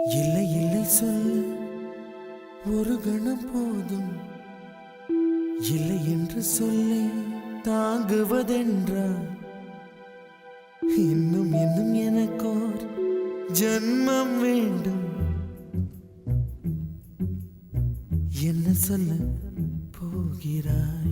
இல்லை இல்லை சொல்ல ஒரு கணம் போதும், இல்லை என்று சொல்லை தாங்குவதென்றா? இன்னும் இன்னும் எனக்கோர் ஜன்மம் வேண்டும். என்ன சொல்ல போகிறாய்?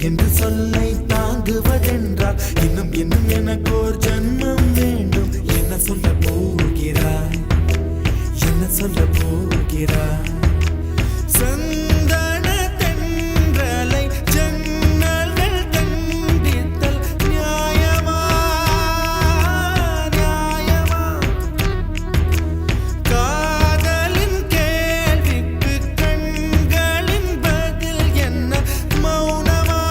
என்று சொல்லை தாங்குவதென்றால் இன்னும் இன்னும் எனக்கோர் ஜன்மம் வேண்டும். என்ன சொல்ல போகிறாய்? என்ன சொல்ல போகிறாய்? சந்தன தென்றலை ஜன்னல்கள் தண்டித்தல் நியாயமா நியாயமா? காதலின் கேள்விக்கு கண்களின் பதில் என்ன? மௌனமா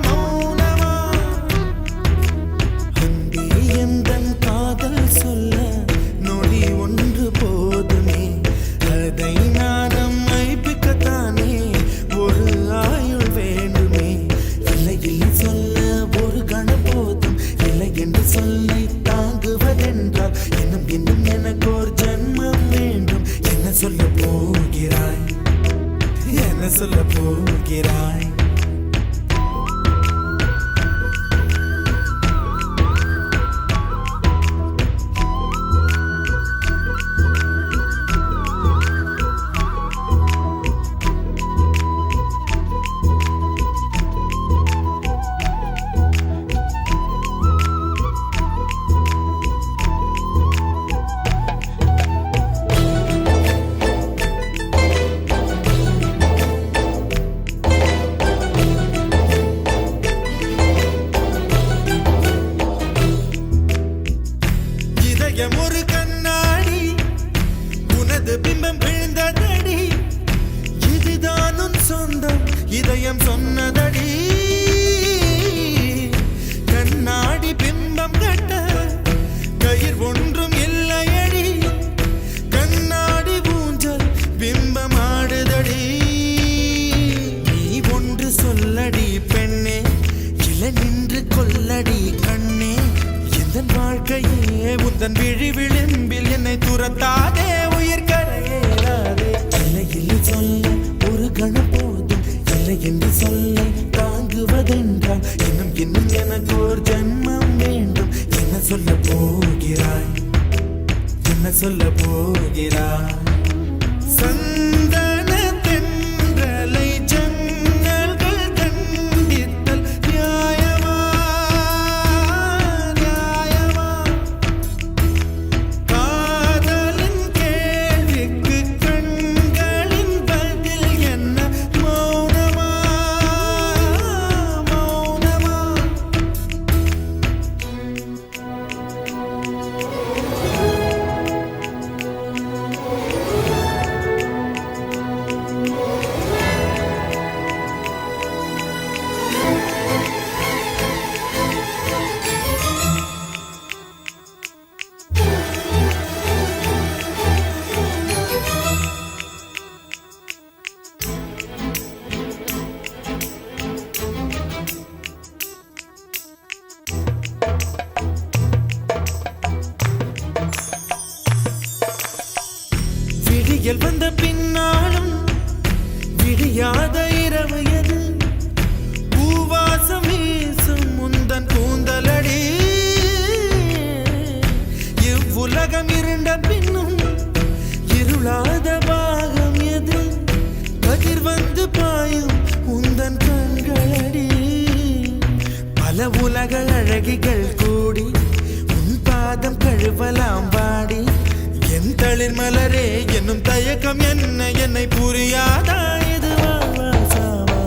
மௌனமா? அன்பே எந்தன் காதல் சொல்ல நொடி ஒன்று போதுமே, அதை நானும் மைப்பிக்கத்தானே ஒரு ஆயுள் வேண்டுமே. இல்லை இல்லை சொல்ல ஒரு கணம் போதும், இல்லை என்று சொல்லை தாங்குவதென்றால் இன்னும் இன்னும் எனக்கோர் ஜன்மம் வேண்டும். என்ன சொல்ல போகிறாய்? என்ன சொல்ல போகிறாய்? ஒரு கண்ணாடி உனது பிம்பம் விழுந்ததடி, இதுதான் உன் சொந்தம் இதயம் சொன்னதடி. கண்ணாடி பிம்பம் கட்ட கயிர் ஒன்றும் இல்லையடி, கண்ணாடி ஊஞ்சல் பிம்பம் ஆடுதடி. நீ ஒன்று சொல்லடி பெண்ணே, இல நின்று கொல்லடி கண்ணே. என் வாழ்க்கையே உந்தன் விழி விளிம்பில் என்னை துரத்தாதே, உயிர் கரையேறாதே. இல்லை இல்லை சொல்ல ஒரு கணம் போதும், இல்லை என்று சொல்லை தாங்குவதென்றால் இன்னும் இன்னும் எனக்கு ஒரு ஜன்மம் வேண்டும். என்ன சொல்ல போகிறாய்? என்ன சொல்ல போகிறாய்? சந்தன தென்றலை ஜன்னல்கள் தண்டித்தல் நியாயமா நியாயமா? காதலின் கேள்விக்கு கண்களின் பதில் என்ன? மௌனமா மௌனமா? பல உலக அழகிகள் கூடி உன் பாதம் கழுவலாம் வாடி என் தளிர் மலரே என்னும் தயக்கம் என்ன என்னை புரியாதா இது சாவா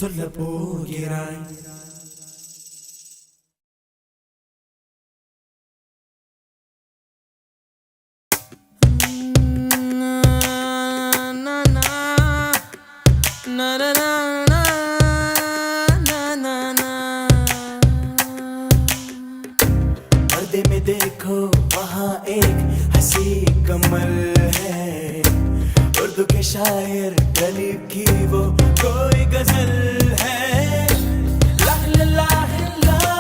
சொல்ல போகிறாய் पर्दे में देखो वहाँ एक हंसी कमल है उर्दू के शायर गरीब की वो कोई गजल है लाह लाह लाह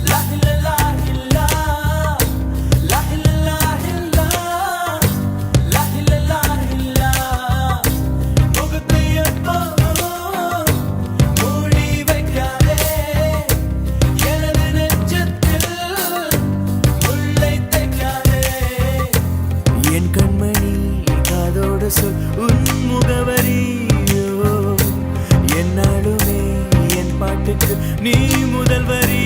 लाह लाह लाह लाह लाह लाह लाह लाह मुगतियप्पो மூடி வைக்காதே எனது நெஞ்சத்தில் முல்லை தைக்காதே என் கண்மணி காதோடு சொல் உன் முகவரியோ என்னாலுமே என் பாட்டுக்கு நீ முதல் வரி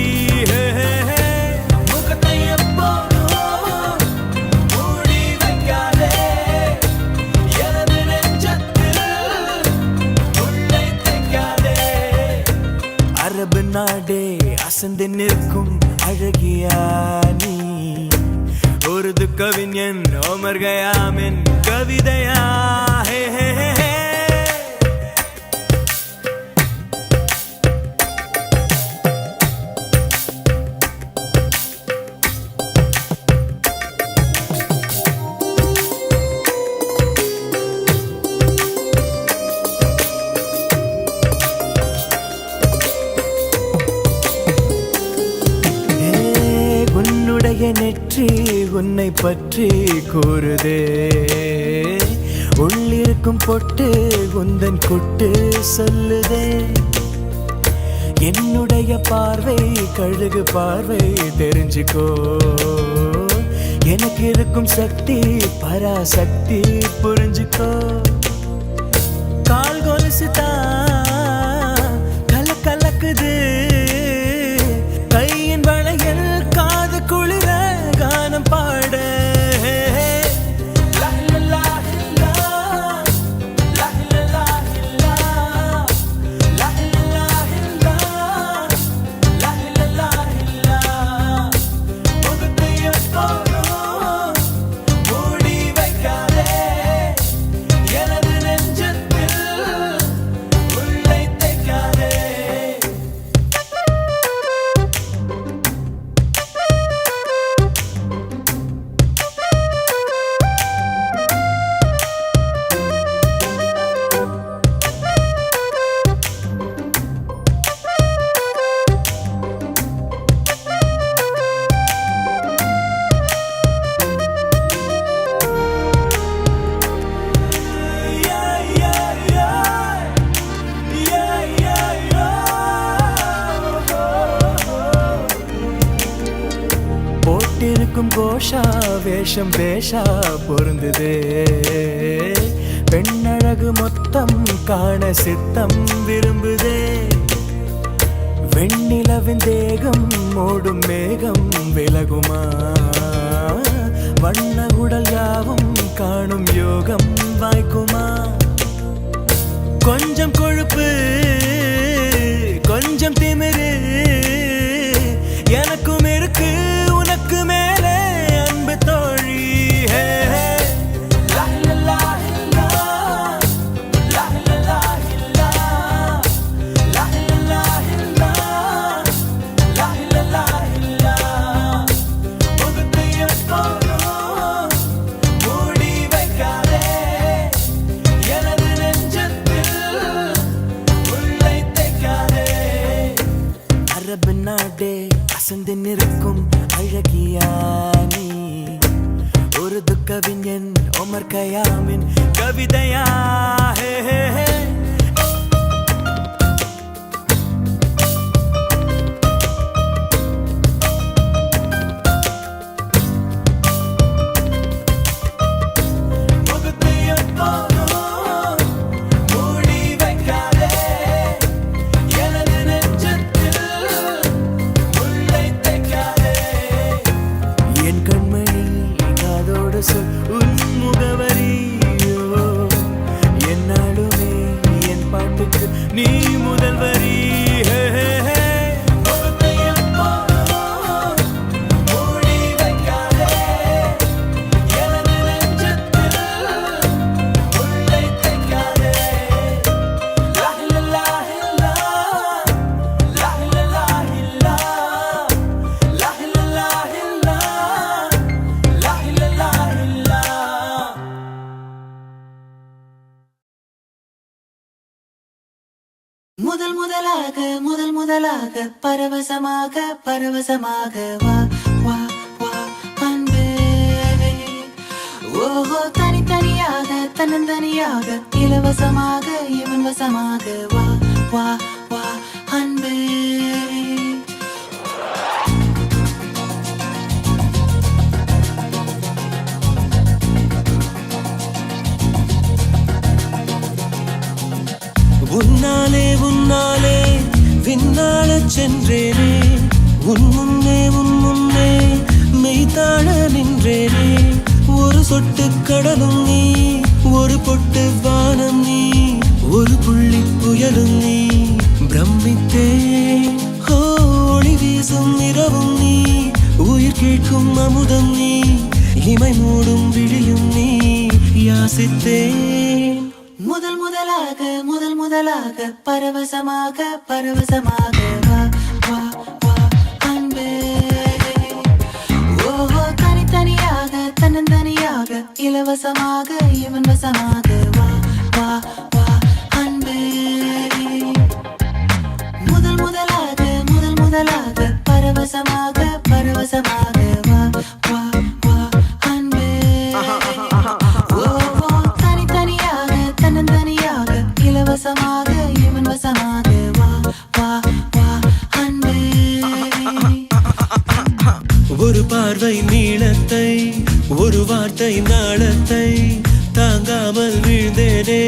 முகத்தை எப்போதும் மூடி வைக்காதே எனது நெஞ்சத்தில் முல்லை தைக்காதே அரபு நாடே அசந்து நிற்கும் அழகியா நீ உருது கவிஞன் ஓமர் கயாமின் கவிதையா ஹே ஹே ஹே நெற்றி உன்னை பற்றி கூறுதே உள்ளிருக்கும் பொட்டு உந்தன் குட்டு சொல்லுதே என்னுடைய பார்வை கழுகு பார்வை தெரிஞ்சுக்கோ எனக்கு இருக்கும் சக்தி பராசக்தி புரிஞ்சுக்கோ கால் கொலுசுதான் கலக்குது கையின் வளையல் காது குளிர கானம் பாட கோஷா வேஷம் பேஷா பொருந்ததே பெண்ணழகு மொத்தம் காண சித்தம் விரும்புதே வெண்ணிலவின் தேகம் மூடும் மேகம் விலகுமா வண்ண உடல் யாவும் காணும் யோகம் வாய்க்குமா கொஞ்சம் கொழுப்பு கொஞ்சம் திமிரு எனக்கும் இருக்கு உனக்கு மேலே அன்பு தோழி மூடி கமர் கயாமின் கவிதையா ஹே ஹே ஹே நீ முதல்வரி முதல் முதலாக பரவசமாக வா வா வா அன்பே ஓஹோ தனித்தனியாக தன்னந்தனியாக இலவசமாக இவன் வசமாக வா வா வா அன்பே உன்னாலே உன்னாலே விண்ணாளச் சென்றேனே உன் முன்னே மெய்தாழ நின்றேனே ஒரு சொட்டு கடலும் நீ ஒரு பொட்டு வானம் நீ ஒரு புள்ளி புயலும் நீ பிரமித்தேன் ஒளி வீசும் இரவும் நீ உயிர் கேட்கும் அமுதம் நீ இமை மூடும் விழியும் நீ யாசித்தேன் முதல் முதலாக பரவசமாக வா வா வா அன்பே ஓஹோ தனித்தனியாக தன்னந்தனியாக இலவசமாக இவன் வசமாக வா வா வா அன்பே முதல் முதலாக பரவசமாக வா வா வா அன்பே ஓஹோ தனித்தனியாக தன்னந்தனியாக இலவசமாக இவன் வசமாக வா வா வா அன்பே ஒரு பார்வை நீளத்தை ஒரு வார்த்தை நாளத்தை தாங்காமல் வீழ்ந்தேனே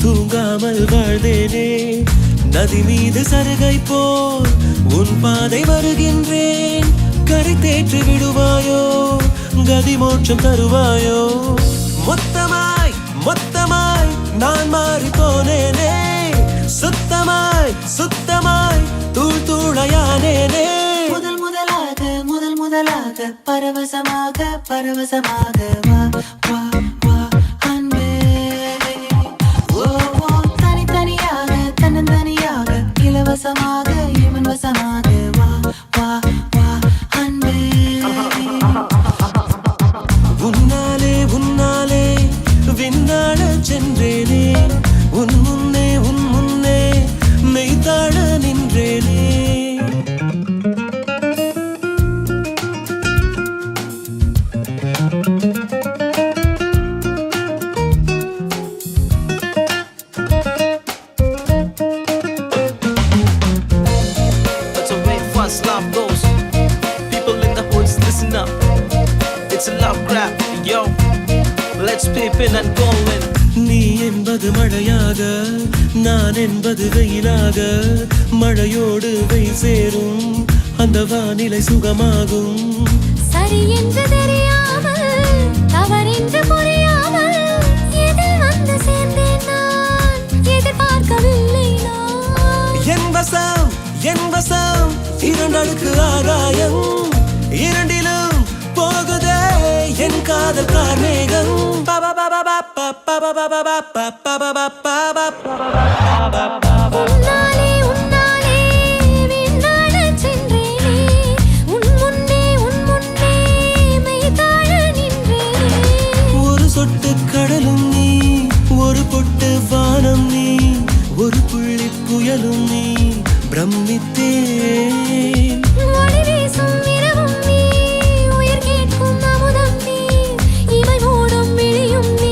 தூங்காமல் வாழ்ந்தேனே நதி மீது சருகை போல் உன் பாதை வருகின்றேன் கரை தேற்றி விடுவாயோ கதி மோட்சம் தருவாயோ மொத்தமாய் நான் மாறி போனேனே சுத்தமாய் தூளாயானேனே முதல் முதலாக பரவசமாக வா வா வா அன்பே ஓஹோ தனித்தனியாக தன்னந்தனியாக இலவசமாக இவன் வசமாக வா வா வா அன்பே உன்னாலே விண்ணாளச் சென்றேனே உன் முன்னே மெய்தாழ நின்றேனே That's the way fast love goes. People in the hoods, listen up. It's a love grab, yo. Let's peep in and go in. நீ என்பது மழையாக நான் என்பது வெயிலாக மழையோடு வெயில் சேரும் அந்த வானிலை சுகமாகும் சரி என்று தெரியாமல் தவறென்று புரியாமல் எதில் வந்து சேர்ந்தேன் நான் எதிர்பார்க்கவில்லை நான் என் வசம் இரண்டடுக்கு ஆகாயம் இரண்டிலும் போகுதே என் காதல் கார்மேகம் உன்னாலே விண்ணாடச் சென்றேனே உன் முன்னே மெய்தாழ நின்றேனே ஒரு சொட்டு கடலும் நீ ஒரு பொட்டு வானம் நீ ஒரு புள்ளி புயலும் நீ பிரமித்தேன் ஒளி வீசும் இரவும் நீ உயிர் கேட்கும் அமுதம் நீ இமை மூடும் விழியும் நீ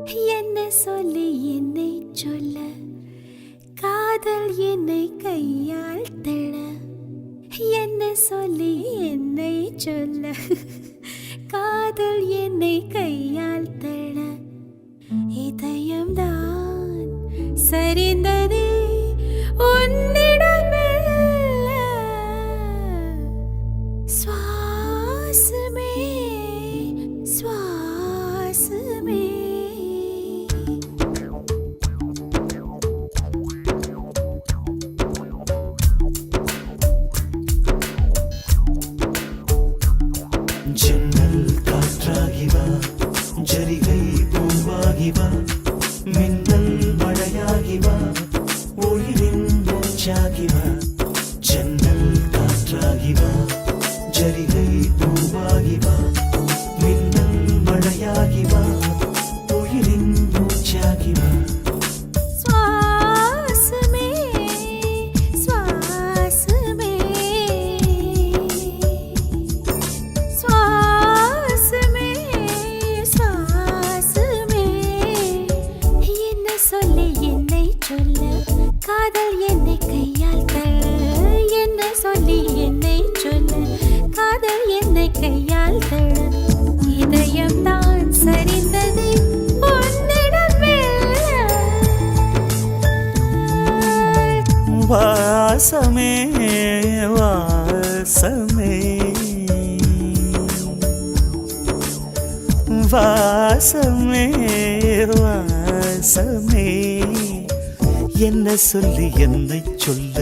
என்ன சொல்லி என்னை சொல்ல காதல் என்னை கையால் தள்ள என்ன சொல்லி என்னை சொல்ல காதல் என்னை கையால் தள்ள இதயம்தான் சரிந்ததே உன்னிடமெல்ல சுவாசமே சுவாசமே ஜன்னல் காற்றாகி வா ஜரிகை பூவாகி வா மின்னல் மழையாகி வா உயிரின் மூச்சாகி வா ஜன்னல் காற்றாகி வா ஜரிகை பூவாகி வா மின்னல் மழையாகி வா உயிரின் மூச்சாகி வா சுவாசமே சுவாசமே சுவாசமே சுவாசமே என்ன சொல்லி என்னை சொல்ல காதல் என்னை கையால் தள்ள என்ன சொல்லி என்னை சொல்ல காதல் என்னை கையால் தள்ள இதயம் தான் சரிந்தது வாசமே வாசமே வாசமே வாசமே என்ன சொல்லி என்னை சொல்ல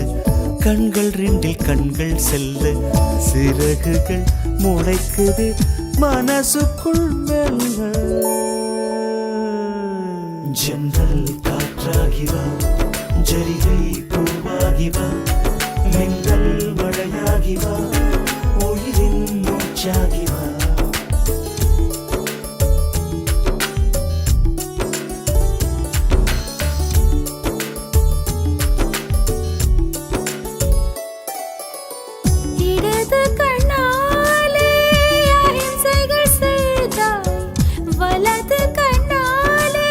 கண்கள் ரெண்டில் கண்கள் செல்ல சிறகுகள் முளைக்குது மனசுக்குள் மெல்ல ஜன்னல் காற்றாகி வா ஜரிகை பூவாகி வா மின்னல் மழையாகி வா உயிரின் மூச்சாகி வா இடது கண்ணாலே அஹிம்சைகள் செய்தாய் வலது கண்ணாலே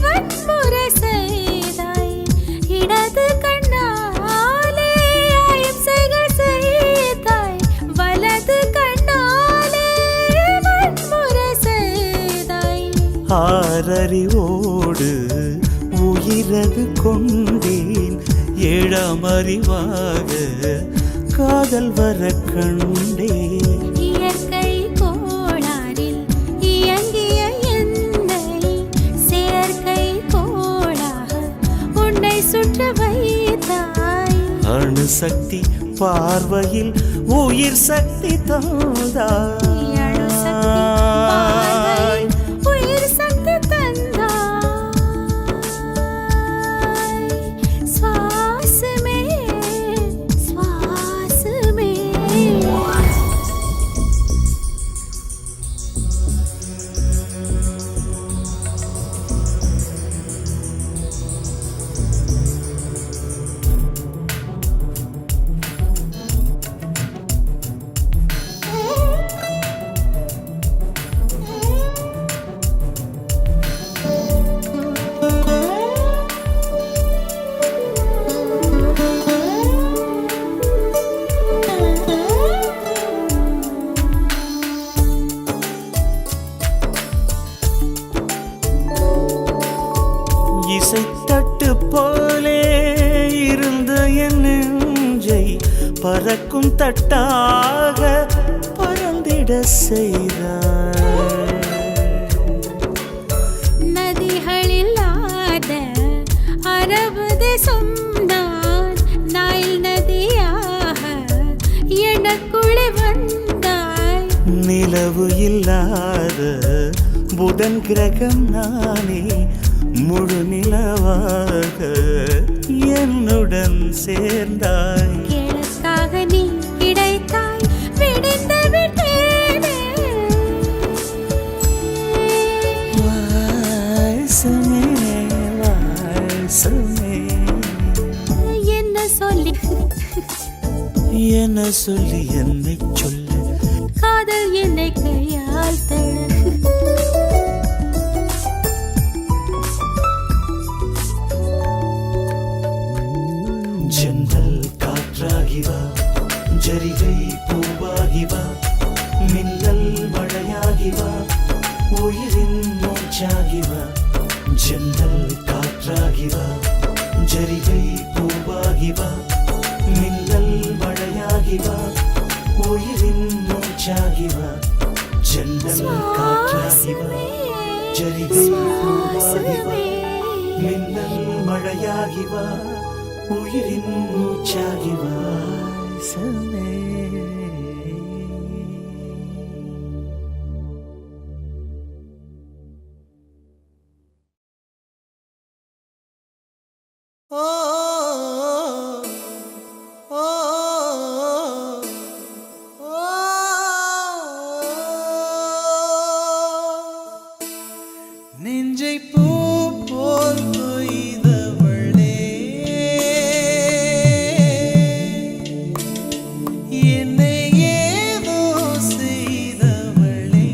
வன்முறை செய்தாய் இடது கண்ணாலே அஹிம்சைகள் செய்தாய் வலது கண்ணாலே வன்முறை செய்தாய் ஆறறிவோடு உயிரது கொண்டேன் ஏழாம் அறிவாக காதல் வர கண்டேன் இயற்கை கோளாறில் இயங்கிய என்னை செயற்கை கோளாக உன்னை சுற்ற வைத்தாய் அணுசக்தி பார்வையில் உயிர் சக்தி தந்தாய் அணுசக்தி பார்வையில் உயிர் சக்தி தந்தாய் சுவாசமே சுவாசமே இசைத்தட்டு போலே இருந்த என் நெஞ்சை பறக்கும் தட்டாக பறந்திட செய்தாய் நதிகளில்லாத அரபு தேசம் நான் நைல் நதியாக எனக்குள்ளே வந்தாய் நிலவு இல்லாத புதன் கிரகம் நானே முழு நிலவாக என்னுடன் சேர்ந்தாய் எனக்காக நீ கிடைத்தாய் விடிந்து விட்டேனே வாசமே வாசமே என்ன சொல்லி என்ன சொல்லி என்னை சொல்ல காதல் என்னை கையால் தள்ள பூவாகி வா ஜரிகை பூவாகி வா மின்னல் மழையாகி வா உயிரின் மூச்சாகி வா ஜன்னல் காற்றாகி வா ஜரிகை பூவாகி வா மின்னல் மழையாகி வா உயிரின் மூச்சாகி வா ஜன்னல் காற்றாகி வா ஜரிகை பூவாகி வா மின்னல் மழையாகி வா உயிரின் மூச்சாகி வா சமே நெஞ்சை பூ போல் கொய்தவளே என்னை ஏதோ செய்தவளே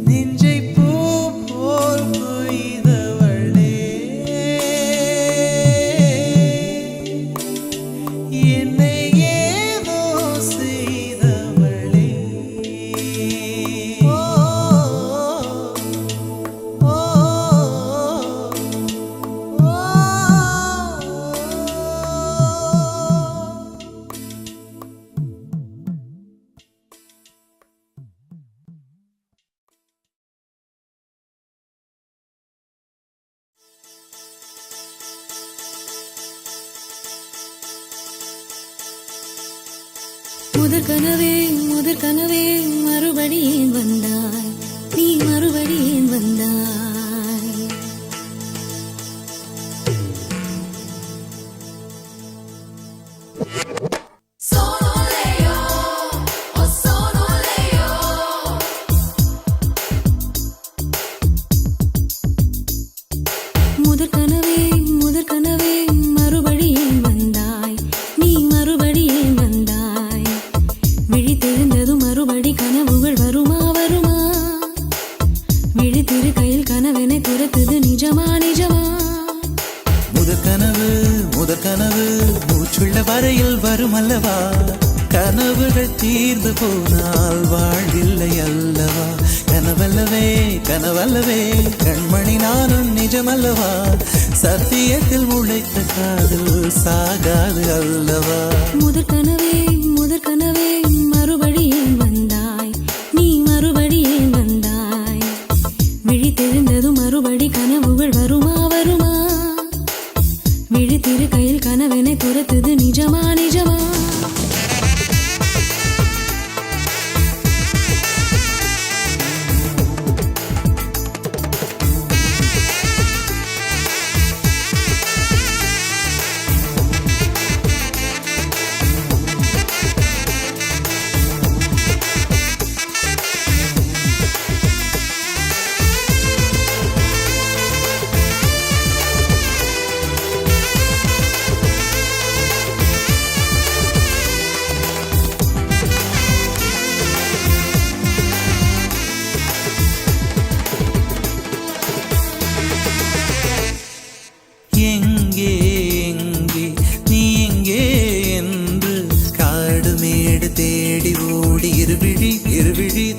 நெஞ்சை பூ போல் கொய்தவளே என்னை ஏதோ செய்தவளே முதற் கனவே மறுபடி ஏன் வந்தாய் நீ மறுபடி ஏன் வந்தாய் முதற் கனவே மறுபடி ஏன் வந்தாய் நீ மறுபடி ஏன் வந்தாய் விழித்தெழுந்ததும் மறுபடி கனவுகள் வருமா வருமா விழித்திரு கையில் கனவெனை துரத்துது நிஜமா நிஜமா முதற் கனவு மூச்சுள்ள வரையில் வருமல்லவா கனவுகள் தீர்ந்து போனால் வாழ்வில்லை அல்லவா கனவல்லவே கண்மணி நானும் நிஜமல்லவா சத்தியத்தில் உழைத்த காதல் சாகாது அல்லவா முதற் கனவே மறுபடி ஏன் வந்தாய் நீ மறுபடி ஏன் வந்தாய் விழித்தெழுந்ததும் மறுபடி கனவுகள் வருமா வருமா விழித்திரு கையில் கனவெனை துரத்துது நிஜமா நிஜமா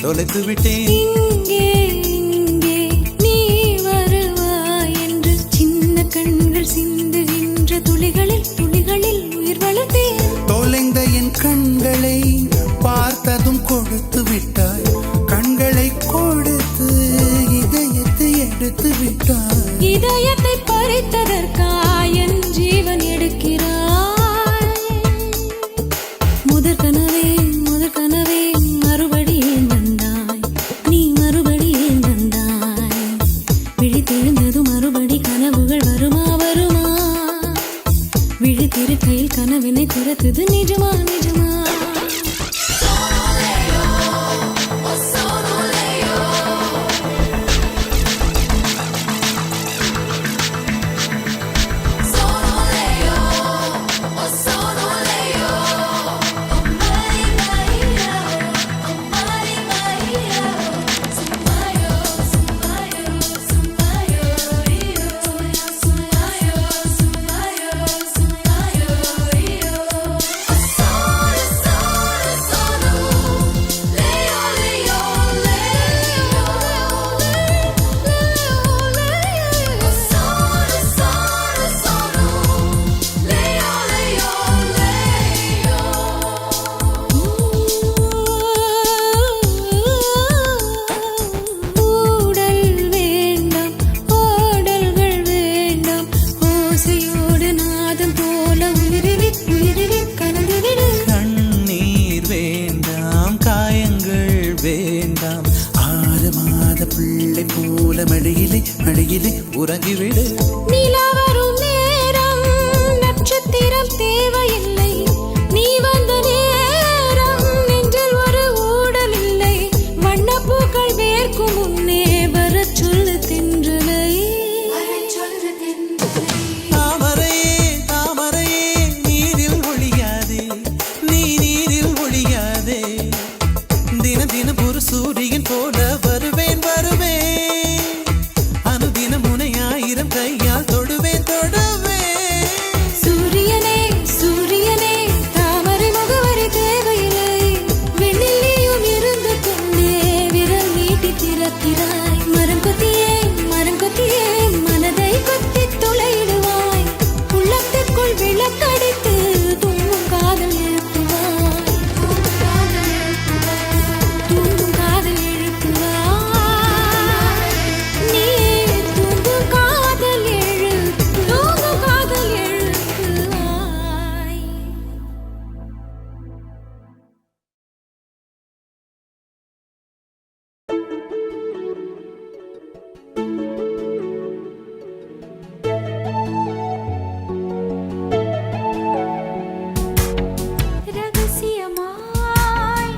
தொலைத்து விட்டேன் இங்கே நீ வருவாய் என்று சின்ன கண்கள் சிந்துகின்ற துளிகளில் உயிர் வளர்த்தேன் தொலைந்த என் கண்களை பார்த்ததும் கொடுத்து விட்டாய் கண்களை கொடுத்து இதயத்தை எடுத்து விட்டாய் இதயத்தை பறித்ததற்காய் என் ஜீவன் எடுக்கிறாய் முதற் கனவே மறுபடி ஏன் வந்தாய் நீ மறுபடி ஏன் வந்தாய் விழித்தெழுந்ததும் மறுபடி கனவுகள் வருமா வருமா விழித்திரு கையில் கனவினை துரத்துது நிஜமா நிஜமா உறங்கிவிடு. நிலா வரும் நேரம் நட்சத்திரம் தேவையில்லை, நீ வந்த நேரம் நெஞ்சில் ஒரு ஊடல் இல்லை. வண்ணப்பூக்கள் வேர்க்கும் முன்னே வரச் சொல்லு தென்றலை. தாமரையே தாமரையே நீரில் ஒழியாதே, நீ நீரில் ஒழியாதே. தினம் தினம் ஒரு சூரியன் போல வருவேன் வருவேன், அனுதினம் உன்னை 1000 கையால் தொடுவேன் தொடுவேன். சூரியனே சூரியனே தாமரை முகவரி தேவையில்லை, வெண்ணிலையும் இருந்து கொண்டே விரல் நீட்டி திறக்கிறாய். மரம் கொத்தியே மனதை கொத்தி துளையிடுவாய், உள்ளத்துக்குள் விளக்கடித்து தூங்கும் காதல் எழுப்புவாய், தூங்கும் காதல் எழுப்புவாய். நீ தூங்கும் காதல் தூங்கும் காதல் எழுப்புவாய். ரகசியமாய்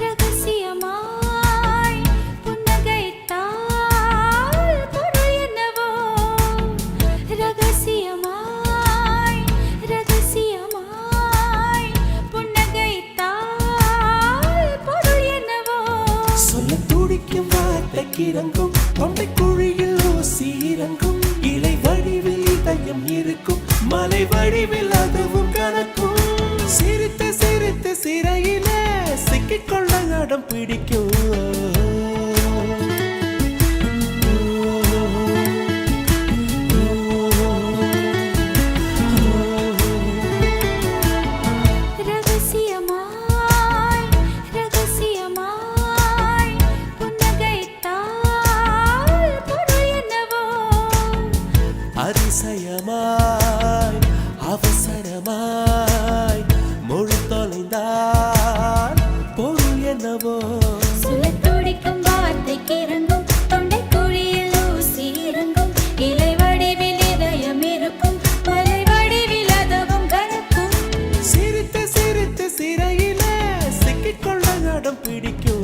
ரகசியமாய் புன்னகைத்தால் பொருள் என்னவோ. ரகசியமாய் ரகசியமாய் புன்னகைத்தால் பொருள் என்னவோ. சொல்ல துடிக்கும் வார்த்தைக்கு இறங்கும், தொண்டை குழியில் ஊசி இறங்கும். இலை வடிவில் இதயம் இருக்கும், மலை வடிவில் அதுவும் கணக்கும். சிரித்து சிரித்து சிறையில சிக்கிக்கொள்ள அடம் பிடிக்கும். ரகசியமாய் ரகசியமாய் புன்னகைத்தால் பொருள் என்னவோ. அதிசயமாய் அவசரமாய் மொழி தொலைந்தால் பொருள் என்னவோ. சுழத் துடிக்கும் வார்த்தைக்கு இறங்கும், தொண்டை குழியில் ஊசி இறங்கும். இலை வடிவில் இதயம் இருக்கும், மலை வடிவில் அதுவும் கணக்கும். சிரித்து சிரித்து சிறையில சிக்கிக்கொள்ள அடம் பிடிக்கும்.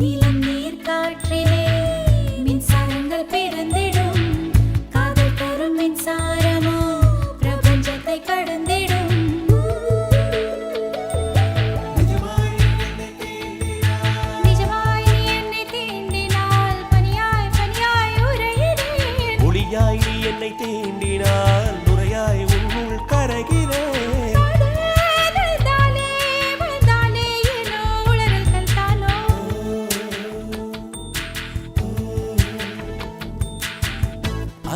நிலம் நீர் காற்றிலே மின்சாரங்கள் பிறந்திடும், காதல் தரும் மின்சாரமோ பிரபஞ்சத்தை கடந்திடும். நிஜமாய் நீ என்னை தீண்டினால் பனியாய் பனியாய் உறைகிறேன். ஒளியாய் நீ என்னை தீண்டினால் நுரையாய் உன்னுள் கரைகிறேன். தாலே வந்தாலே ஏனோ உளறல்கள் தானோ.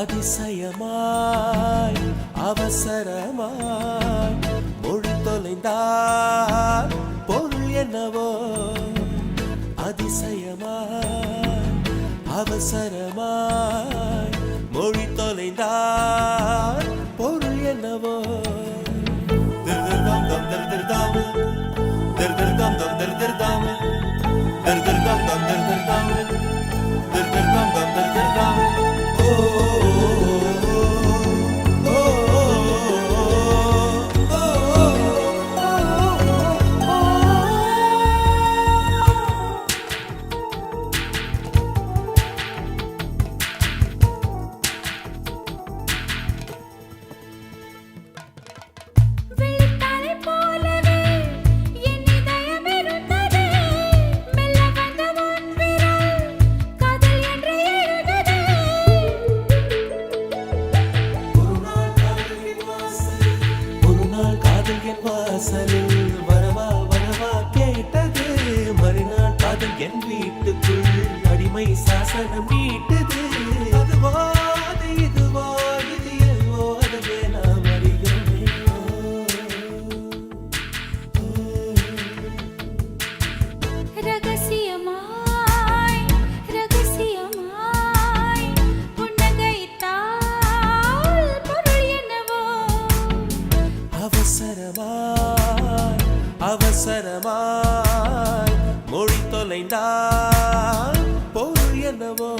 அதிசயமாய் அவசரமாய் மொழி தொலைந்தால் பொருள் என்னவோ. அதிசயமாய் அவசரமாய் மொழி தொலைந்தால் பொருள் என்னவோ. திருதிர்தம் தம் திருதிர்தம் திருதிர்தம் தம் திருதிர்தம் திருதிர்தம் தம் திருதிர்தம் திருதிர்தம் தம் திருதிர்தம். வெள்ளித்தாரை போலவே என் இதயம் இருந்தது, மெல்ல வந்த உன் விரல் காதல் என்ற லட்சணம் நீட்டுது. அதுவோ அது இதுவோ இது எதுவோ அதுவே நாம் அறியோமே. ரகசியமாய் ரகசியமாய் புன்னகைத்தால் பொருள் என்னவோ அவசரமாய் அவசரமாய் மொழி தொலைந்தால் பொருள் என்னவோ.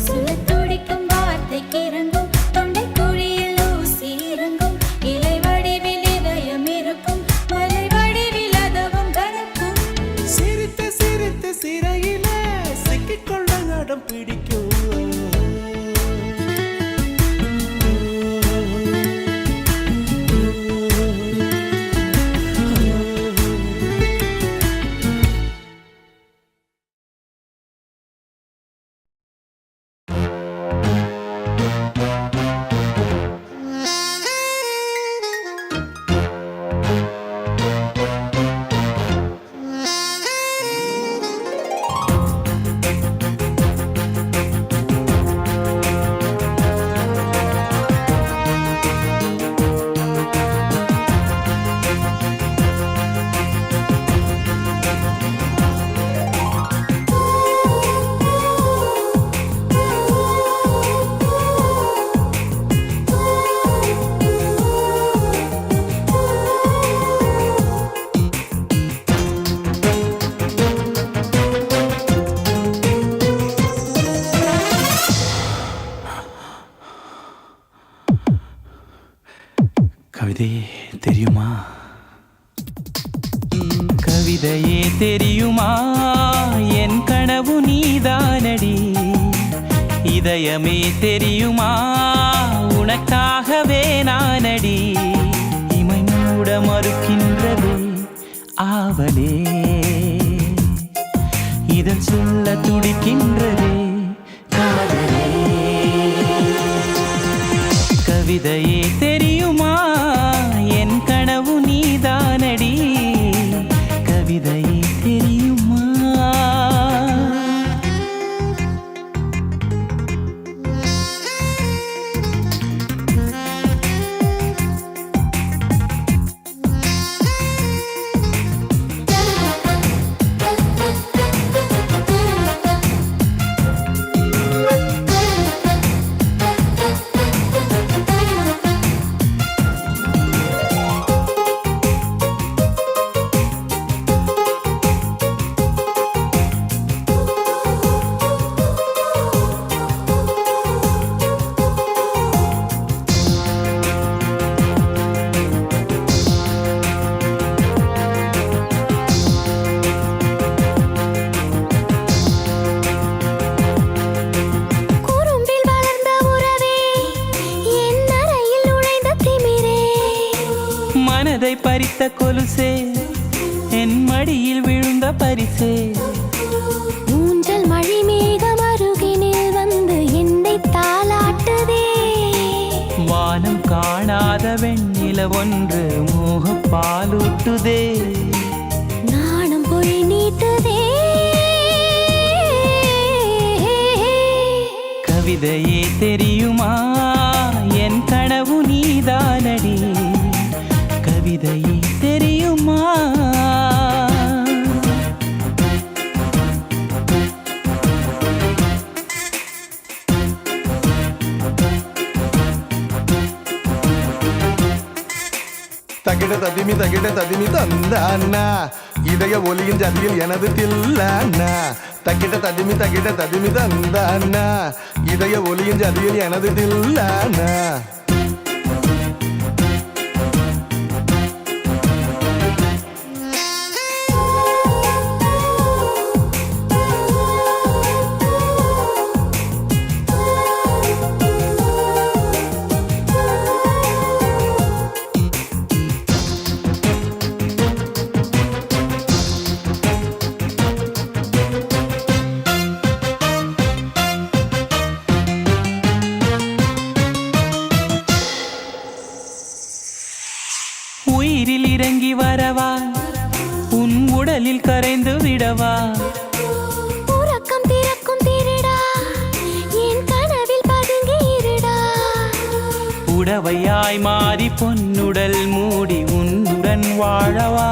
சொல்லத் துடிக்கும் வார்த்தைக்கு இறங்கும் தொண்டை குழியில் ஊசி இறங்கும் இலை வடிவில் இதயம் இருக்கும் மலை வடிவில் அதவும் கணக்கும் சிரித்து சிரித்து சிறையில சிக்கிக்கொள்ள நடம் பிடிக்கும். கவிதையே தெரியுமா? கவிதையே தெரியுமா? என் கனவு நீதானடி. இதயமே தெரியுமா? உனக்காகவே நானடி. இமை மூட மறுக்கின்றதே ஆவலே, இதன் சொல்ல துடிக்கின்றதே காதலே. கவிதையே தெரியுமா? என் கனவு நீதானடி. கவிதையே தெரியுமா? குறும்பில் வளர்ந்த உறவே என் அறையில் நுழைந்த திமிரே மனதை பறித்த கொலுசே, என் மடியில் விழுந்த பரிசே. ஊஞ்சல் மழை மேகம் அருகினில் வந்து என்னை தாலாட்டுதே. வானம் காணாத வெண்ணில ஒன்று மோகப் பாலூட்டுதே. நாணம் பொய் நீட்டுதே. கவிதையே தெரியுமா? என் கனவு நீதானடி. கவிதையே தெரியுமா? தகிட ததிமி தந்தானா இதய ஒலியின் ஜதியில் எனது தில்லானா. தகிட ததிமி தந்தானா இதய ஒலியின் ஜதியில் எனது தில்லானா. உயிரில் இறங்கி வரவா? உன் உடலில் கரைந்து விடவா? உறக்கம் திறக்கும் திருடா புடவையாய் மாறி பொன்னுடல் மூடி உன்னுடன் வாழவா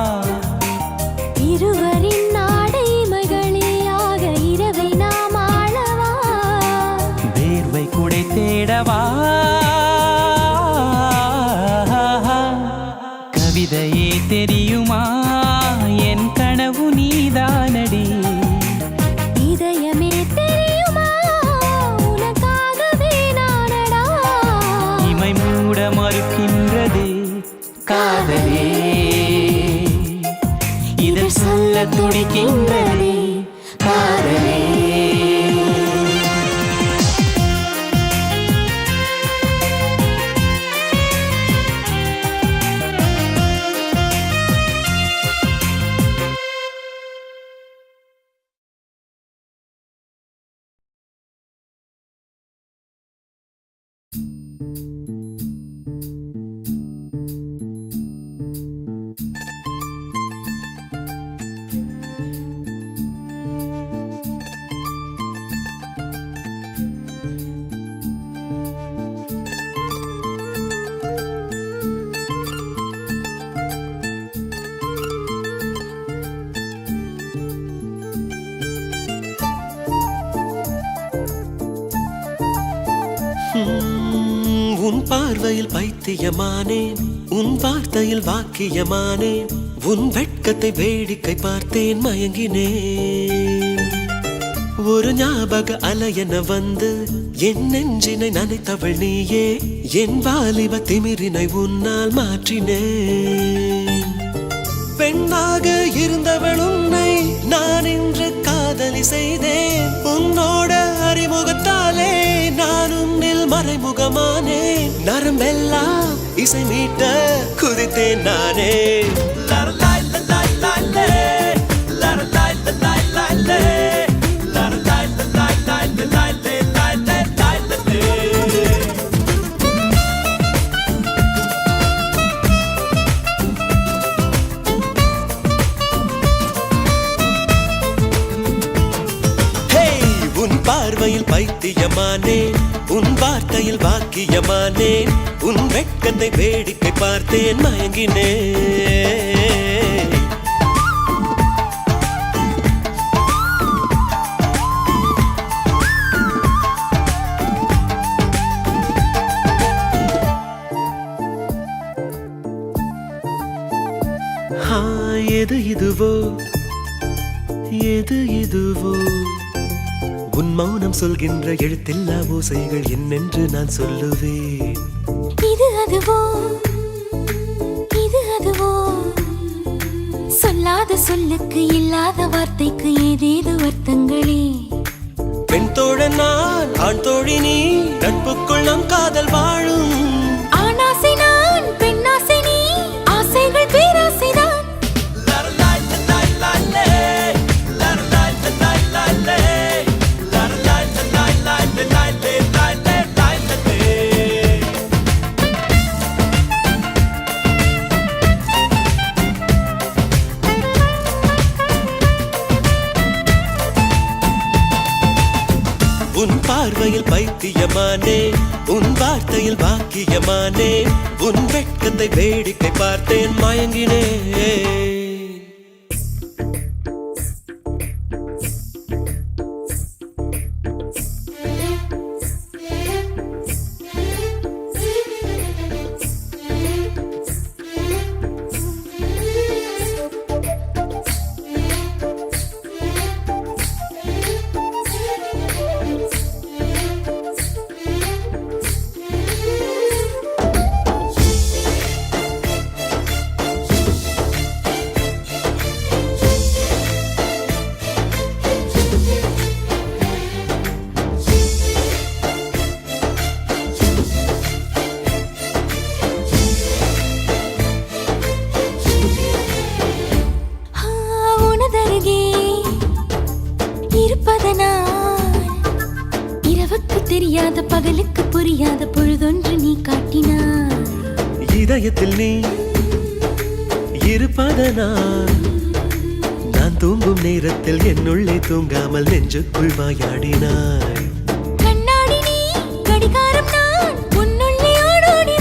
இருவரின் நாடை மகளியாக இரவை நாம் ஆளவா வேர்வை குடை தேடவா கவிதையே தெரியுமா என் கனவு நீதானடி இதயமே தெரியுமா உனக்காகவே நானடா இமை மூட மறுக்கின்றது காதலே இதழ் சொல்ல துடிக்கின்றதே காதலே உன் பார்வையில் பைத்தியமானேன் உன் வார்த்தையில் வாக்கியமானேன் உன் வெட்கத்தை வேடிக்கை பார்த்தேன் மயங்கினேன் ஒரு ஞாபக அலையென வந்து என் நெஞ்சினை நனைத்தவள் நீயே என் வாலிப திமிரினை உன்னால் மாற்றினேன் பெண்ணாக இருந்தவள் உன்னை நான் இன்று காதலி செய்தேன் உன்னோட அறிமுகத்தாலே நான் உன்னில் மறைமுகமானேன் நரம்பெல்லாம் இசை மீட்ட குதித்தேன் நானே பார்வையில் பைத்தியமானேன் உன் வார்த்தையில் வாக்கியமானேன் உன் வெட்கத்தை வேடிக்கை பார்த்தேன் மயங்கினேன் எது இதுவோ எது இதுவோ உன் மௌனம் சொல்கின்ற எழுத்தில்லா ஓசைகள் என்னென்று நான் சொல்லுவேன் இது அதுவோ சொல்லாத சொல்லுக்கு இல்லாத வார்த்தைக்கு ஏதேது அர்த்தங்களே பெண் தோழன் நான் ஆண் தோழி நீ நட்புக்குள் நம் காதல் வாழும் ஆணாசை நான் பெண்ணாசை நீ ஆசைகள் பேராசைதான் உன் பார்வையில் பைத்தியமானே உன் வார்த்தையில் வாக்கியமானே உன் வெட்கத்தை வேடிக்கை பார்த்தேன் மயங்கினேன் தெரியாத பகலுக்கு புரியாத பொழுதொன்று நீ காட்டினாய் இதயத்தில் நீ இருப்பதனால் நான் தூங்கும் நேரத்தில் என்னுள்ளே தூங்காமல் நெஞ்சுக்குள் வாயாடினாய் கண்ணாடி நீ கடிகாரம் நான் உன்னுள்ளே ஓடோடி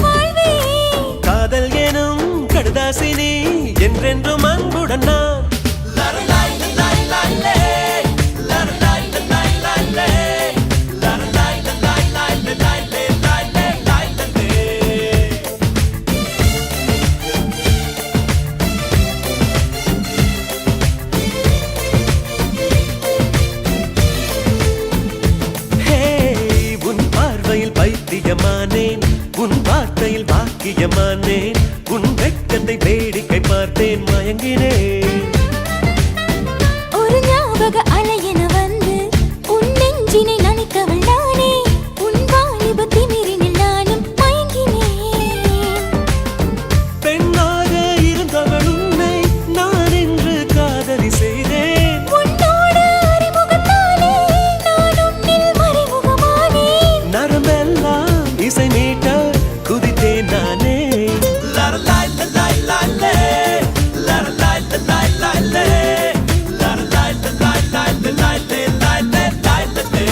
பாக்கியமானேன் உன் வெட்கத்தை வேடிக்கை பார்த்தேன் மயங்கினேன் ஒரு ஞாபக அலையென வந்து உன் நெஞ்சினை நனைக்கவள் நானே உன் வாலிப திமிரினில் நானும் மயங்கினேன் பெண்ணாக இருந்தவள் உன்னை நான் என்று காதலி செய்தேன் உன்னோடு அறிமுகத்தாலே நான் உன்னில் மறைமுகமானேன் நரம்பெல்லாம் இசை மீட்ட குதித்தேன் நானே லரலாய் லலாய் லாலே லரலாய் லலாய் லாலே லரலாய் லலாய் லாலே லாலே லாலே லாலே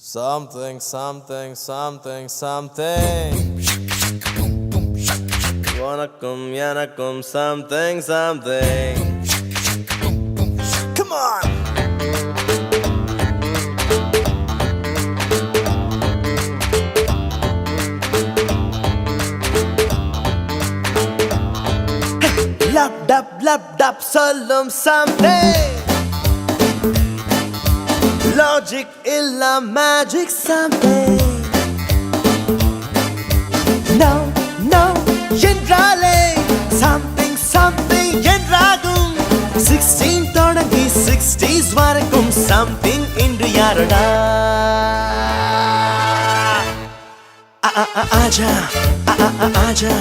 Something, something, something, something. Vanakkam, yanakkum, something, something. Come on! Lap dap, sollum something. Logic illa magic something. No, no, என்றாலே something, something என்றாகும் 16 தொடங்கி 60s வரைக்கும் something இன்று யாரடா ஆஜா ஆஜா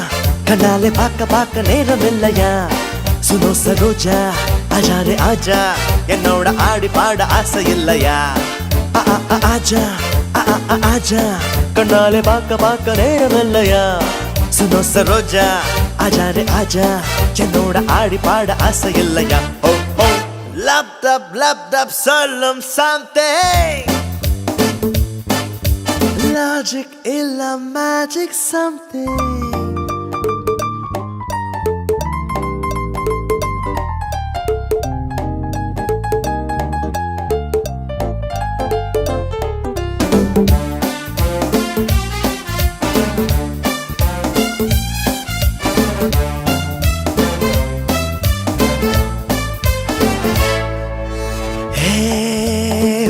கண்ணாலே பார்க்க நேரம் இல்லையா சுனோ சரோஜா ஆஜா ரே ஆஜா என்னோட ஆடி பாட ஆசை இல்லையா ஆஜா ஆஜா கண்ணாலே பார்க்க நேரம் இல்லையா சுனோ சரோஜா ஆஜா ரே ஆஜா என்னோட ஆடி பாட ஆசை இல்லையா ஓ ஓ லப் டப் சொல்லும் something logic illa magic something.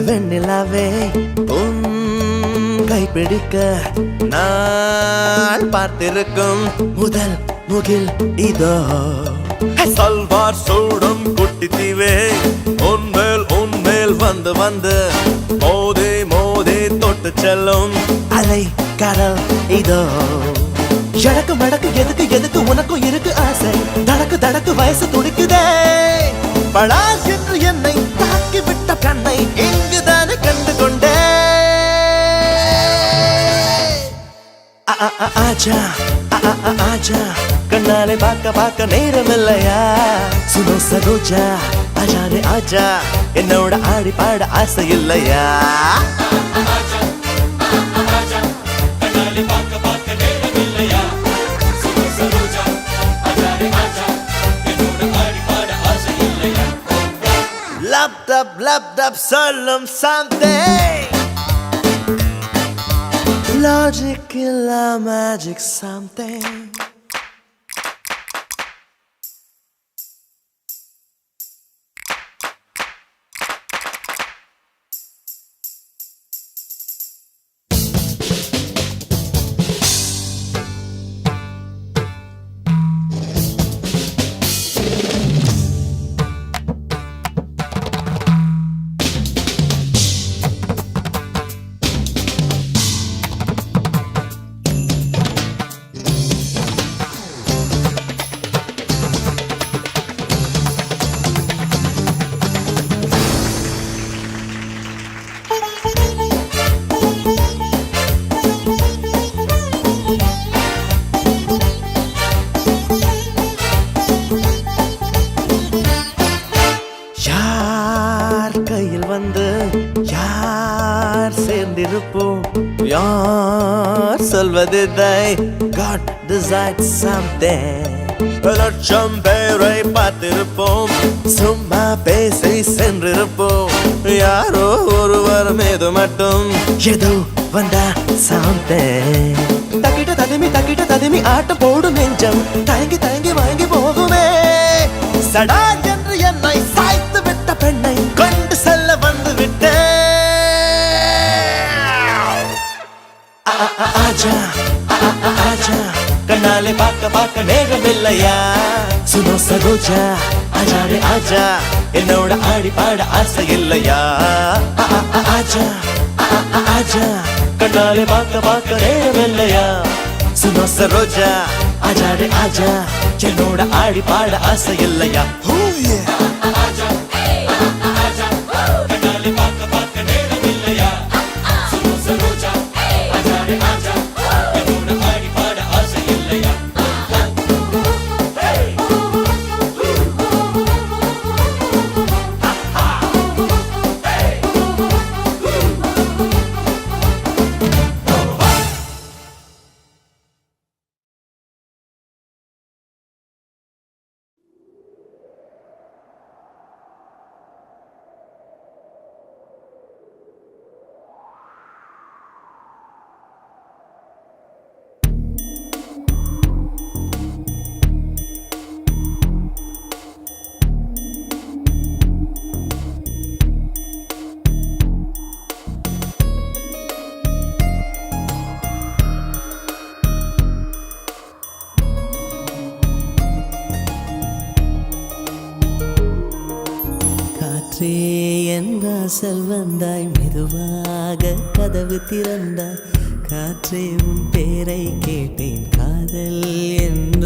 வெண்ணிலாவே உன் கைப்பிடிக்க நான் பார்த்திருக்கும் முதல் முகில் இதோ சல்வார் சூடும் குட்டி தீவே உன்மேல் வந்து மோதே தொட்டு செல்லும் அலை கடல் இதோ எடக்கு மடக்கு எதுக்கு உனக்கும் இருக்கு ஆசை தடக்கு வயசு துடிக்குதே படா என்று என்னை தாக்கி விட்ட கண்ணை இங்குதானே கண்டு கொண்டே ஆஜா கண்ணாலே பார்க்க நேரம் இல்லையா சுனோ சரோஜா ஆஜா ரே ஆஜா என்னோட ஆடி பாட ஆசை இல்லையா lap dap சொல்லும் something logic illa magic something. சொல்வதில்லை. God decides something. லட்சம் பேரை பார்த்திருப்போம், சும்மா பேசி சென்றிருப்போம். யாரோ ஒருவர் மீது மட்டும் ஏதோ வந்தா something. தக்கிட்ட ததுமி ஆட்டம் போடும் நெஞ்சம் தயங்கி தயங்கி வாங்கி போகுமே. சடா என்று என்னை சாய்த்து விட்ட பெண்ணை கொண்டு செல்ல வந்து விட்டேன். ஆஜா ஆஜா கண்ணாலே பார்க்க நேரம் இல்லையா. சுனோ சரோஜா ஆஜாரே ஆஜா, என்னோட ஆடி பாட ஆசை இல்லையா. ஆஜா ஆஜா கண்ணாலே பார்க்க நேரம் இல்லையா. சுனோ சரோஜா ஆஜாரே ஆஜா, என்னோட ஆடி பாட ஆசை இல்லையா. கண்ணாலே பார்க்க நேரம் இல்லையா. சுனோ சரோஜா ஆஜாரே ஆஜா, என்னோட ஆடி பாட ஆசை இல்லையா. காற்றே என் வாசல் வந்தாய், மெதுவாக கதவு திறந்தாய். காற்றே உன் பேரை கேட்டேன், காதல் என்ற.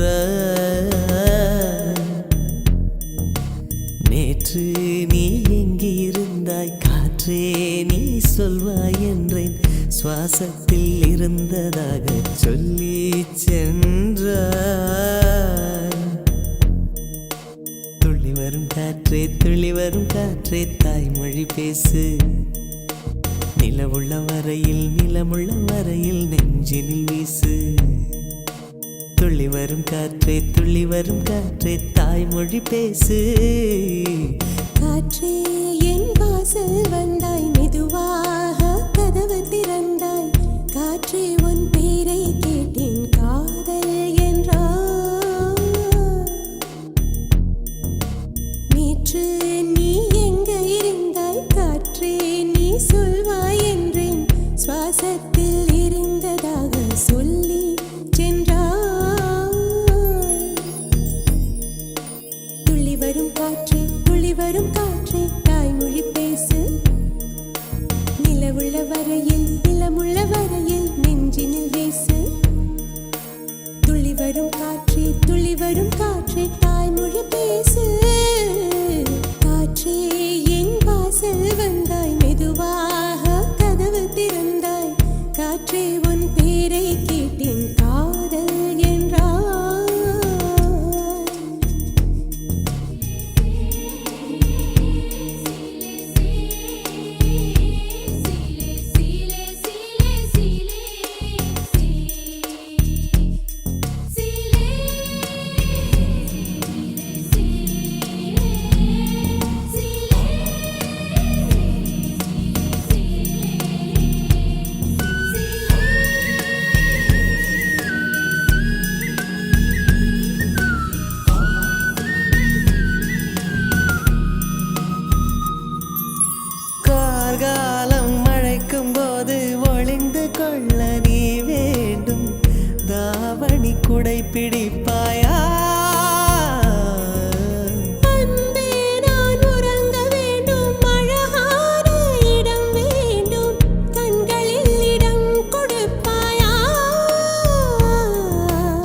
நேற்று நீ எங்கே இருந்தாய், காற்றே நீ சொல்வாய் என்றேன். சுவாசத்தில் இருந்ததாக சொல்லி சென்றாய். துள்ளி வரும் காற்றே தாய்மொழி பேசு. நிலமுள்ள வரையில் நெஞ்சினில் வீசு. துள்ளி வரும் காற்றே தாய்மொழி பேசு. காற்றே என் வாசல் வந்தாய், மெதுவாக கதவு திறந்தாய். காற்றே உன் பேரை கேட்டேன், காதல் என்றாய். நேற்று நீ எங்க இருந்தாய், காற்றே நீ சொல்வாய் என்றேன். சுவாசத்தில் இருந்ததாக சொல்லி சென்றாய். துள்ளி வரும் காற்றே தாய்மொழி பேசு. நிலமுள்ள வரையில் நெஞ்சினில் வீசு. துள்ளி வரும் காற்றே தாய்மொழி பேசு. காற்றே என் வாசல் வந்தாய், மெதுவாக கதவு திறந்தாய். காற்றே உன் பேரை கேட்டேன், காதல் என்றாய். கார்காலம் மழைக்கும் போது ஒளிந்து கொள்ள நீ வேண்டும். தாவணி குடை பிடிப்பாயா. அன்பே நான் உறங்க வேண்டும், அழகான இடம் வேண்டும். கண்களில் இடம் கொடுப்பாயா.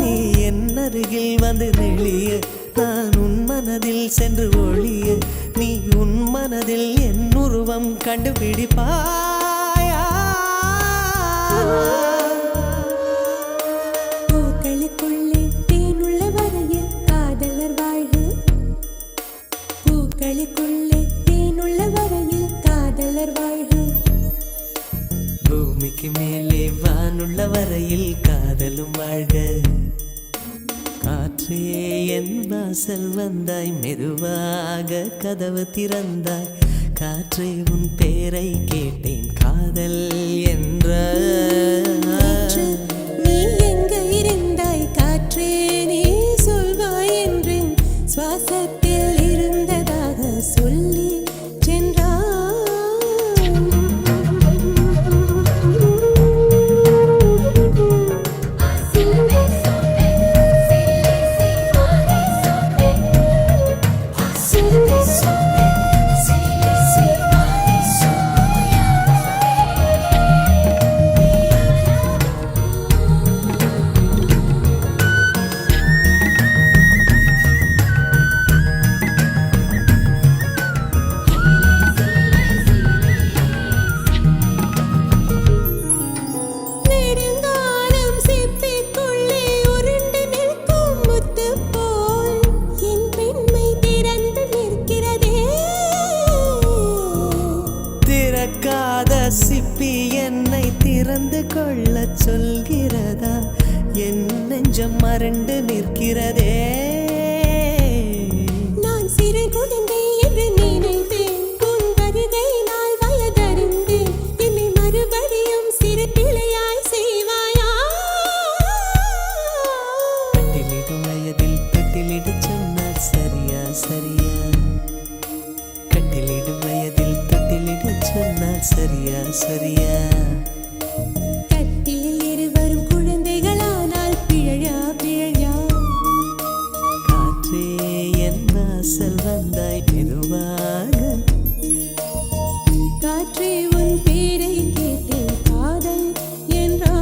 நீ என் அருகில் வந்து நெளிய, நான் உன் மனதில் சென்று ஒளிய. நீ உன் மனதில் என் உருவம் கண்டுபிடிப்பாயா. பூக்களுக்குள்ளே தேனுள்ள வரையில் காதலர் வாழ்வு. பூக்களுக்குள்ளே தேனுள்ள வரையில் காதலர் வாழ்வு. பூமிக்கு மேலே வானுள்ள வரையில் காற்றே என் வாசல் வந்தாய் மெதுவாக கதவு திறந்தாய் காற்றே உன் பேரை கேட்டேன் காதல் என்ற காற்று, நீ எங்க இருந்தாய் காற்றே நீ சொல்வாய் என்றேன் சுவாசத்தில் இருந்ததாக சொல்லி சென்றாய் நெடுங்காலம் சிப்பிக்குள்ளே உருண்டு நிற்கும் முத்து போல் என் பெண்மை திறந்து நிற்கிறதே திறக்காத சிப்பி என்னை திறந்து கொள்ள சொல்கிறதா என் நெஞ்சம் மறண்டு நிற்கிறதே நான் சிறு குழந்தை என்று நினைத்தேன் உன் வருகை நாள் வயதறிந்தேன் என்னை மறுபடியும் சிறு பிள்ளையாய் செய்வாயா கட்டிலிடும் வயதில் தொட்டிலிடு சொன்னால் சரியா சரியா கட்டிலிடும் வயதில் தொட்டிலிடு சொன்னால் சரியா சரியா கட்டிலில் இருவரும் குழந்தைகளானால் பிழையா பிழையா காற்றே என் வாசல் வந்தாய் மெதுவாக காற்றே உன் பேரை கேட்டேன் காதல் என்றாய்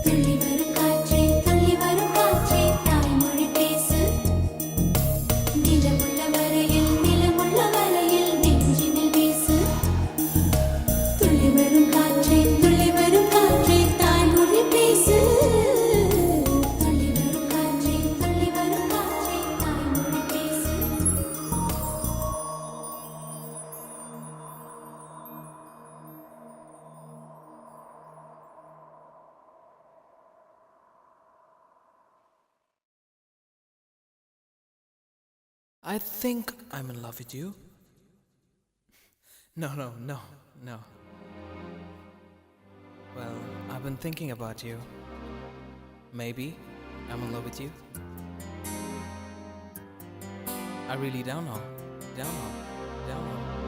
துள்ளி வரும் காற்றே தாய்மொழி பேசு நிலமுள்ள வரையில் நெஞ்சினில் வீசு துள்ளி வரும் காற்றே தாய்மொழி பேசு துள்ளி வரும் காற்றே தாய்மொழி பேசு I think I'm in love with you. No. Well, I've been thinking about you. Maybe I'm in love with you. I really don't know. Don't know.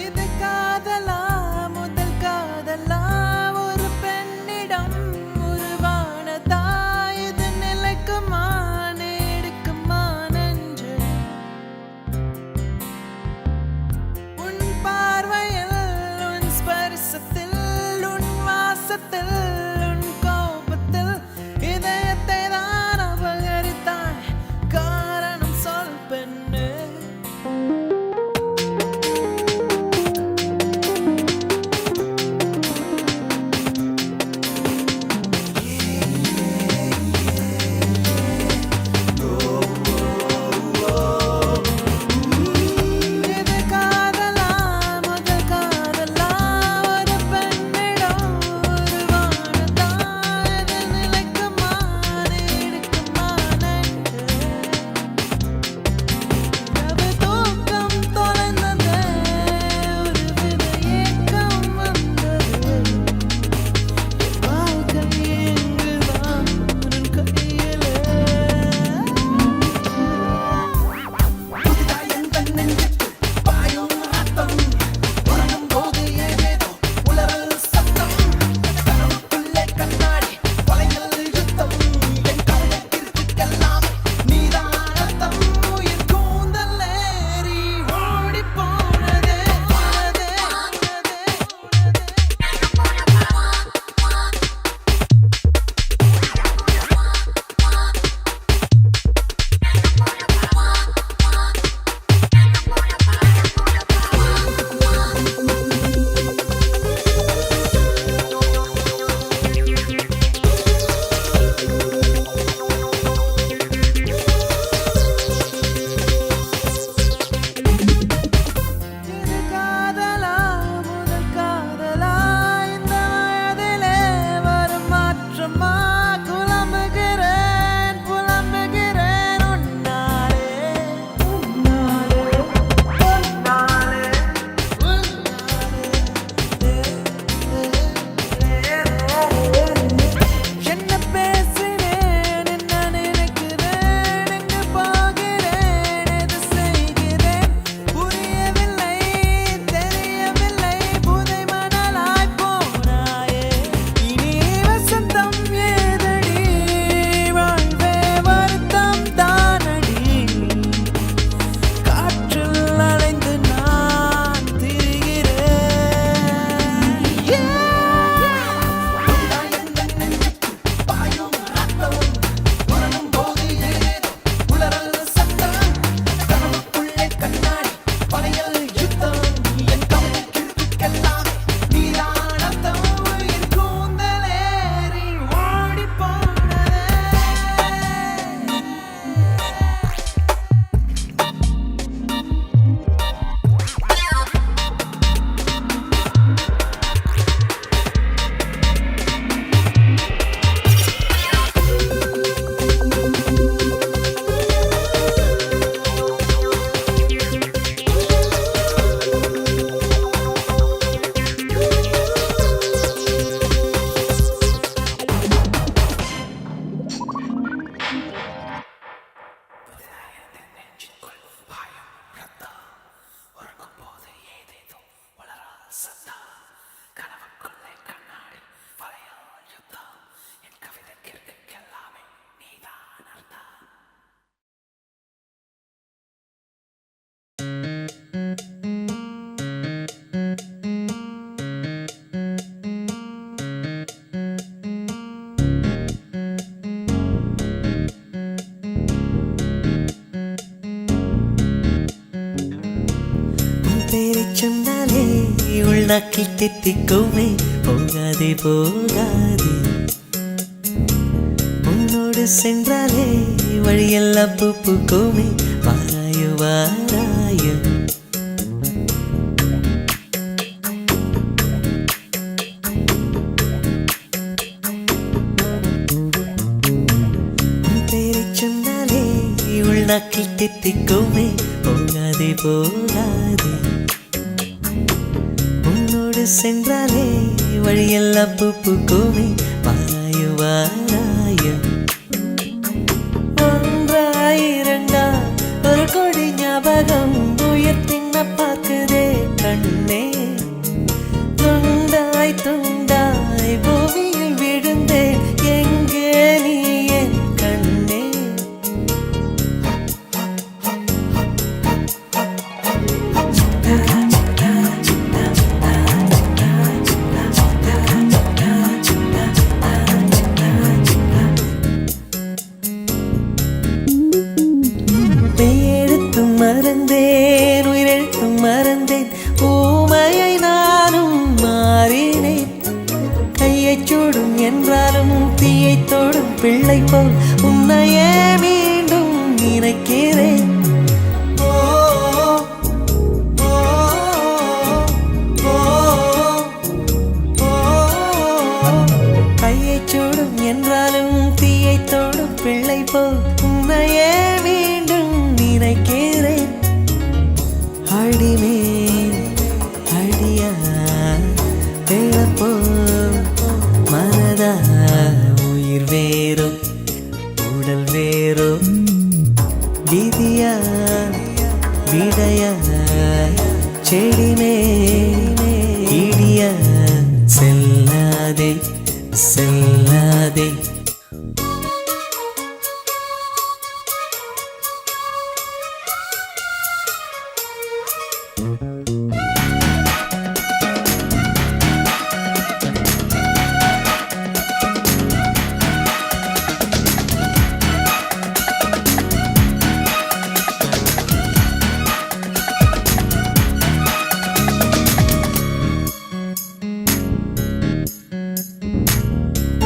இது காதலா முதல் காதலா ஒரு பெண்ணிடம் உருவானதா இது நிலைக்குமா நீடிக்குமா நெஞ்சு உன் பார்வை நாக்கில் தித்திக்குமே போகாதே போகாதே உன்னோடு சென்றாலே வழியெல்லாம் பூ பூக்குமே வாராயோ வாராயோ சொன்னாலே உள்நாக்கில் தித்திக்குமே போகாதே போகாதே உன்னோடு சென்றாலே வழியெல்லாம் பூ பூக்குமே வாராயோ வாராயோ ஒன்றாயிரண்டா ஒரு கொடி ஞாபகம் உயிர் தின்ன பார்க்குதே கண்ணே துண்டாய் துண்டாய் பூமியில் விழுந்தேன் எங்கே நீ என் கண்ணே மெய்யெழுத்தும் மறந்தேன் உயிரெழுத்தும் மறந்தேன் ஊமையை நானும் மாறினேன் கையைச் சூடும் என்றாலும் தீயைத் தொடும் பிள்ளை போல் உன்னையே மீண்டும் நினைக்கிறேன் கையைச் சூடும் என்றாலும் தீயைத் தொடும் பிள்ளை போல் உன்னையே மீண்டும் நினைக்கிறேன் அடிமேல் அடியா வேளப்போ மனதா உயிர் வேறோ உடல் வேறோ விதியா விடையா செடிமே இடியா செல்லாதே செல்லாதே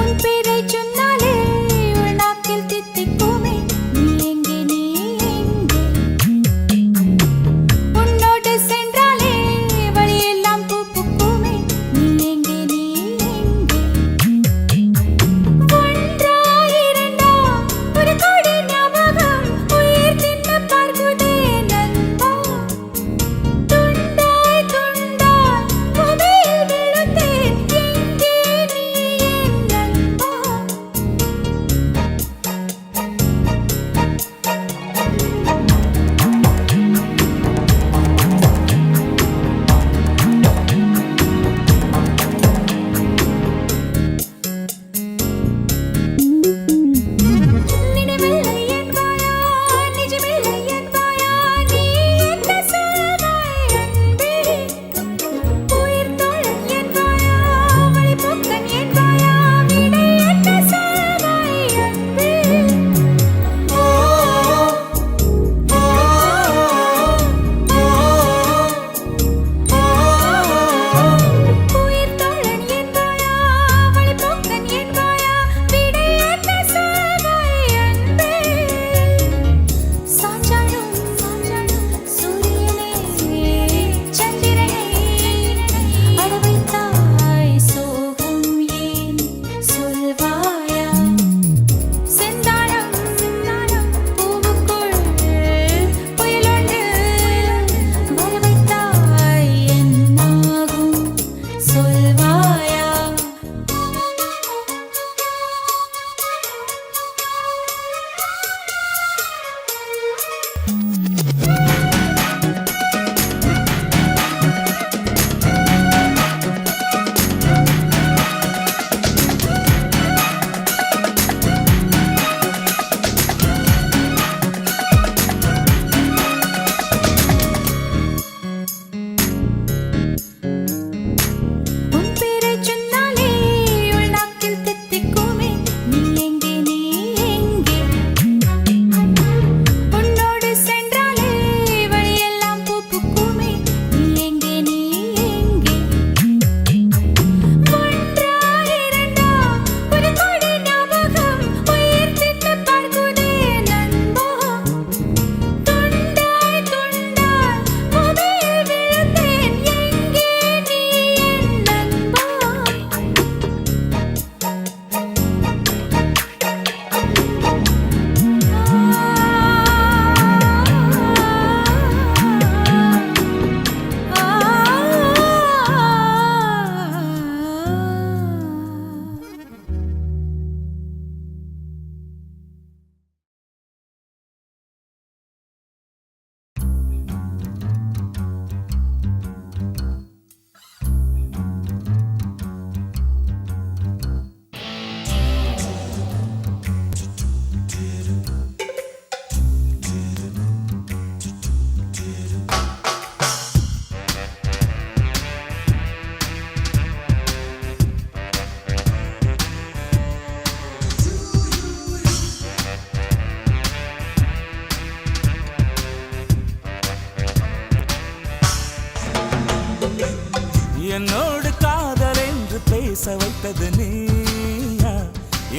உன் பேரை சொன்னால்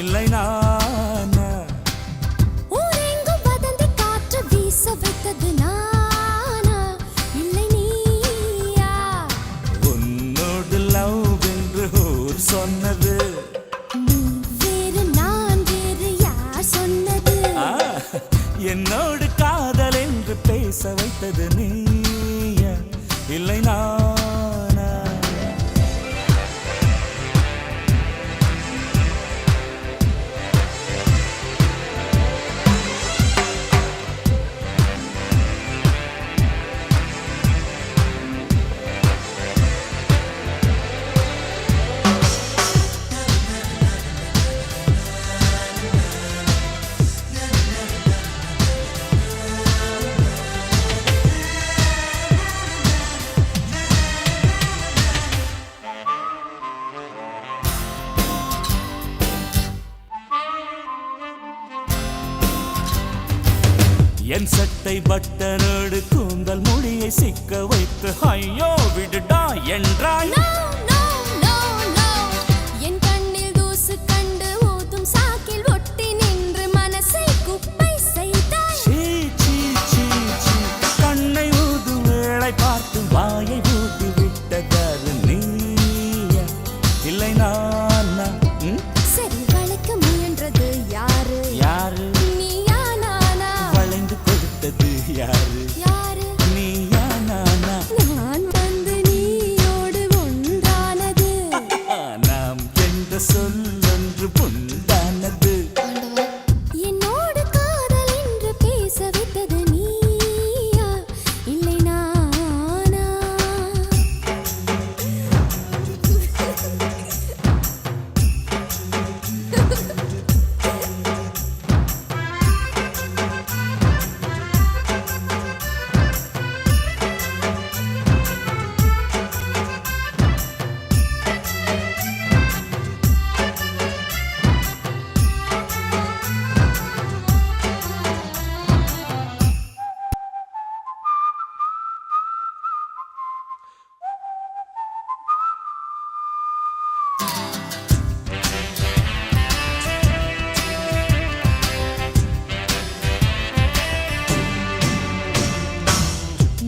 இல்லை நானா? ஊரெங்கும் வதந்தி காற்று வீச வைத்தது நானா இல்லை நீயா? உன்னோடு லவ் என்று ஊர் சொன்னது நீ வேறு நான் வேறு யார் சொன்னது? என்னோடு காதல் என்று பேச வைத்தது நீயா இல்லை நானா? என் சட்டை பட்டனோடு கூந்தல் முடியை சிக்க வைத்து ஐயோ விடுடா என்றாய். No, no, no, no. என் கண்ணில் தூசு கண்டு ஊதும் சாக்கில் ஒட்டி நின்று மனசை குப்பை செய்தாய். சீ, சீ, சீ, சீ. கண்ணை ஊதும் வேளை பார்த்து வாயை ஊதி விட்டதாரு நீயா இல்லை நானா? சரி வளைக்க முயன்றது யாரு? யாரு? நீயா நானா? வளைந்து கொடுத்தது யாரு? யாரு? நீயா நானா? நான் வந்து நீயோடு ஒன்றானது. நாம் என்ற சொல்லொன்று புண்டானது. என்னோடு காதல் என்று பேச வைத்தது நீயா இல்லை நானா?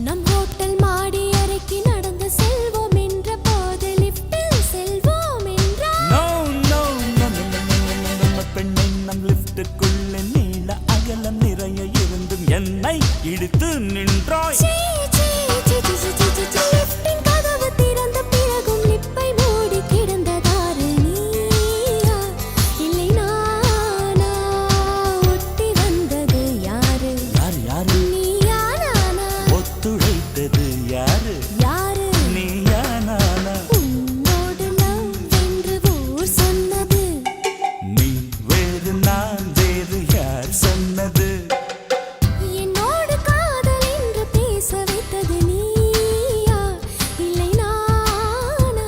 நம் ஹோட்டல் மாடி அறைக்கு நடந்து செல்வோம் என்ற போது லிஃப்டில் செல்வோம் என்றார். No, no, no, no, no, no, no, no, no, பெண்ணை நம் லிப்டுக்குள்ளே நீள அகலம் நிறைய இருந்தும் என்னை இடித்து நின்றாய். சீ, சீ, சீ, சீ, சீ, சீ, சீ, சீ. லிஃப்டின் கதவு திறந்த பிறகும் லிப்பை மூடி கிடந்ததாரு நீயா இல்லை நானா? ஒட்டி வந்தது யாரு? யாரு யாரு? நீயா நானா? ஒத்துழைத்தது யாரு? யாரு? நீயா நானா? உன்னோடு லவ் என்று ஊர் சொன்னது. நீ வேறு நான் வேறு யார் சொன்னது? என்னோடு காதல் என்று பேச வைத்தது நீயா இல்லை நானா?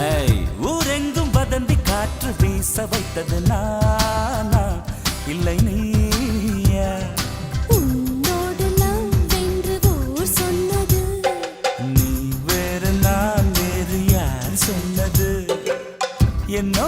ஏய், ஊரெங்கும் வதந்தி காற்று வீச வைத்தது நானா இல்லை நீயா? உன்னோடு லவ் என்று ஊர் சொன்னது. நீ வேறு நான் வேறு யார் சொன்னது? என்னோடு